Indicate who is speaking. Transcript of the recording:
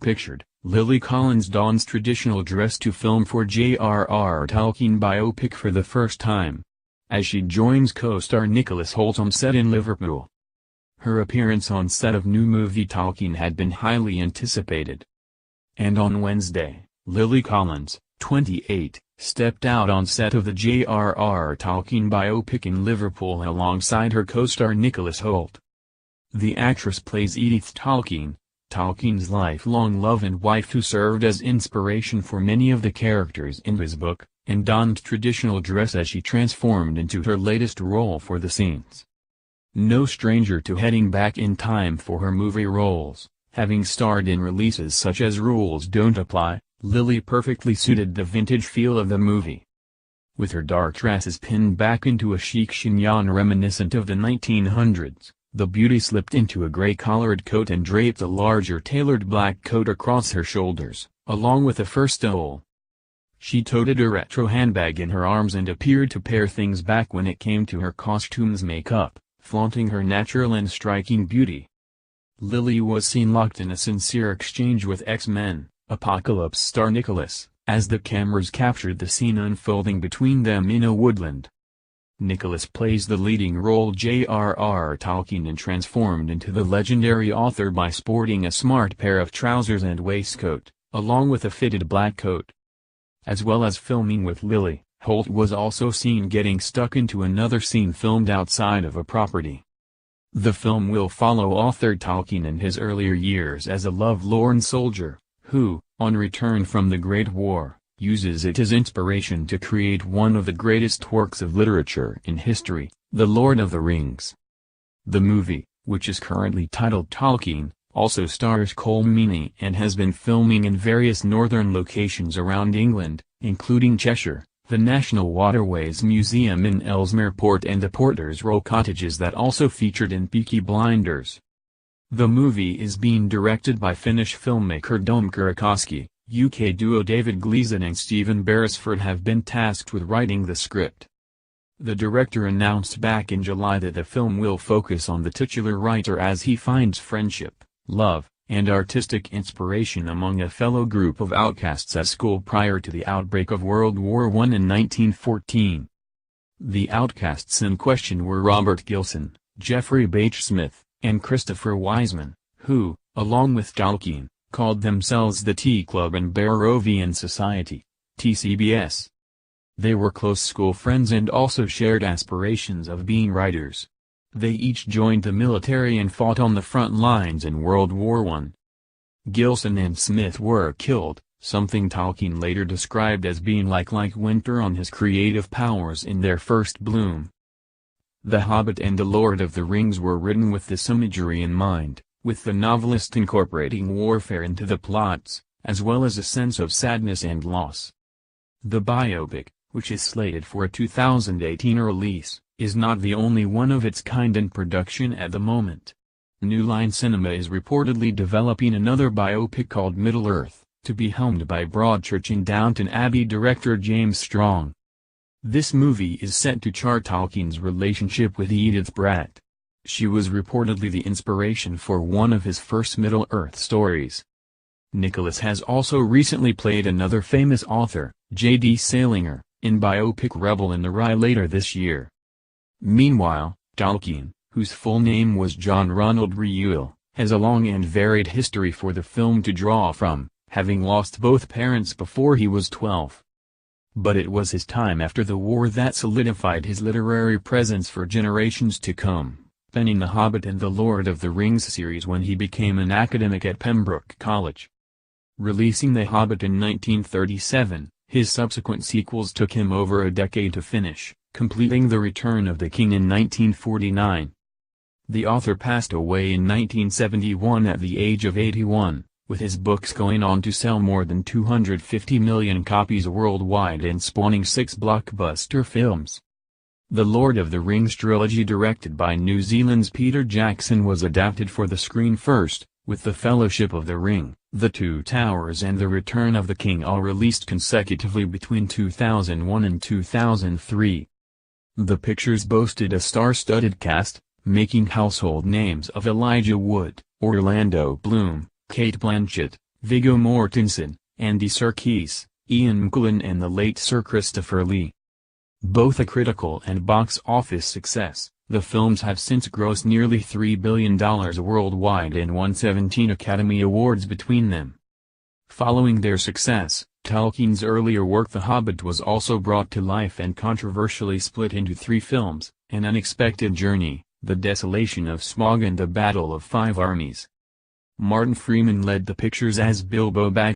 Speaker 1: pictured, Lily Collins dons traditional dress to film for J R R Tolkien biopic for the first time, as she joins co-star Nicholas Hoult on set in Liverpool. Her appearance on set of new movie Tolkien had been highly anticipated. And on Wednesday, Lily Collins, 28, stepped out on set of the J R R Tolkien biopic in Liverpool alongside her co-star Nicholas Hoult. The actress plays Edith Tolkien, Tolkien's lifelong love and wife who served as inspiration for many of the characters in his book, and donned traditional dress as she transformed into her latest role for the scenes. No stranger to heading back in time for her movie roles, having starred in releases such as Rules Don't Apply, Lily perfectly suited the vintage feel of the movie. With her dark dresses pinned back into a chic chignon reminiscent of the 1900s, the beauty slipped into a gray-collared coat and draped a larger tailored black coat across her shoulders, along with a fur stole. She toted a retro handbag in her arms and appeared to pare things back when it came to her costume's makeup, flaunting her natural and striking beauty. Lily was seen locked in a sincere exchange with X-Men Apocalypse star Nicholas, as the cameras captured the scene unfolding between them in a woodland. Nicholas plays the leading role J R R Tolkien and transformed into the legendary author by sporting a smart pair of trousers and waistcoat, along with a fitted black coat. As well as filming with Lily, Hoult was also seen getting stuck into another scene filmed outside of a property. The film will follow author Tolkien in his earlier years as a lovelorn soldier, who, on return from the Great War, uses it as inspiration to create one of the greatest works of literature in history, The Lord of the Rings. The movie, which is currently titled Tolkien, also stars Cole Meany and has been filming in various northern locations around England, including Cheshire, the National Waterways Museum in Ellesmere Port and the Porter's Row cottages that also featured in Peaky Blinders. The movie is being directed by Finnish filmmaker Dome Kurakoski. UK duo David Gleeson and Stephen Beresford have been tasked with writing the script. The director announced back in July that the film will focus on the titular writer as he finds friendship, love, and artistic inspiration among a fellow group of outcasts at school prior to the outbreak of World War I in 1914. The outcasts in question were Robert Gilson, Geoffrey Bache Smith, and Christopher Wiseman, who, along with Tolkien, called themselves the Tea Club and Barrovian Society, TCBS. They were close school friends and also shared aspirations of being writers. They each joined the military and fought on the front lines in World War I. Gilson and Smith were killed, something Tolkien later described as being like winter on his creative powers in their first bloom. The Hobbit and The Lord of the Rings were written with this imagery in mind, with the novelist incorporating warfare into the plots, as well as a sense of sadness and loss. The biopic, which is slated for a 2018 release, is not the only one of its kind in production at the moment. New Line Cinema is reportedly developing another biopic called Middle-earth, to be helmed by Broadchurch and Downton Abbey director James Strong. This movie is set to chart Tolkien's relationship with Edith Bratt. She was reportedly the inspiration for one of his first Middle-earth stories. Nicholas has also recently played another famous author, J.D. Salinger, in biopic Rebel in the Rye later this year. Meanwhile, Tolkien, whose full name was John Ronald Reuel, has a long and varied history for the film to draw from, having lost both parents before he was 12. But it was his time after the war that solidified his literary presence for generations to come, penning The Hobbit and The Lord of the Rings series when he became an academic at Pembroke College. Releasing The Hobbit in 1937, his subsequent sequels took him over a decade to finish, completing The Return of the King in 1949. The author passed away in 1971 at the age of 81, with his books going on to sell more than 250 million copies worldwide and spawning 6 blockbuster films. The Lord of the Rings trilogy, directed by New Zealand's Peter Jackson, was adapted for the screen first, with The Fellowship of the Ring, The Two Towers and The Return of the King all released consecutively between 2001 and 2003. The pictures boasted a star-studded cast, making household names of Elijah Wood, Orlando Bloom, Kate Blanchett, Viggo Mortensen, Andy Serkis, Ian McKellen and the late Sir Christopher Lee. Both a critical and box office success, the films have since grossed nearly $3 billion worldwide and won 17 Academy Awards between them. Following their success, Tolkien's earlier work The Hobbit was also brought to life and controversially split into 3 films, An Unexpected Journey, The Desolation of Smaug and The Battle of Five Armies. Martin Freeman led the pictures as Bilbo Baggins.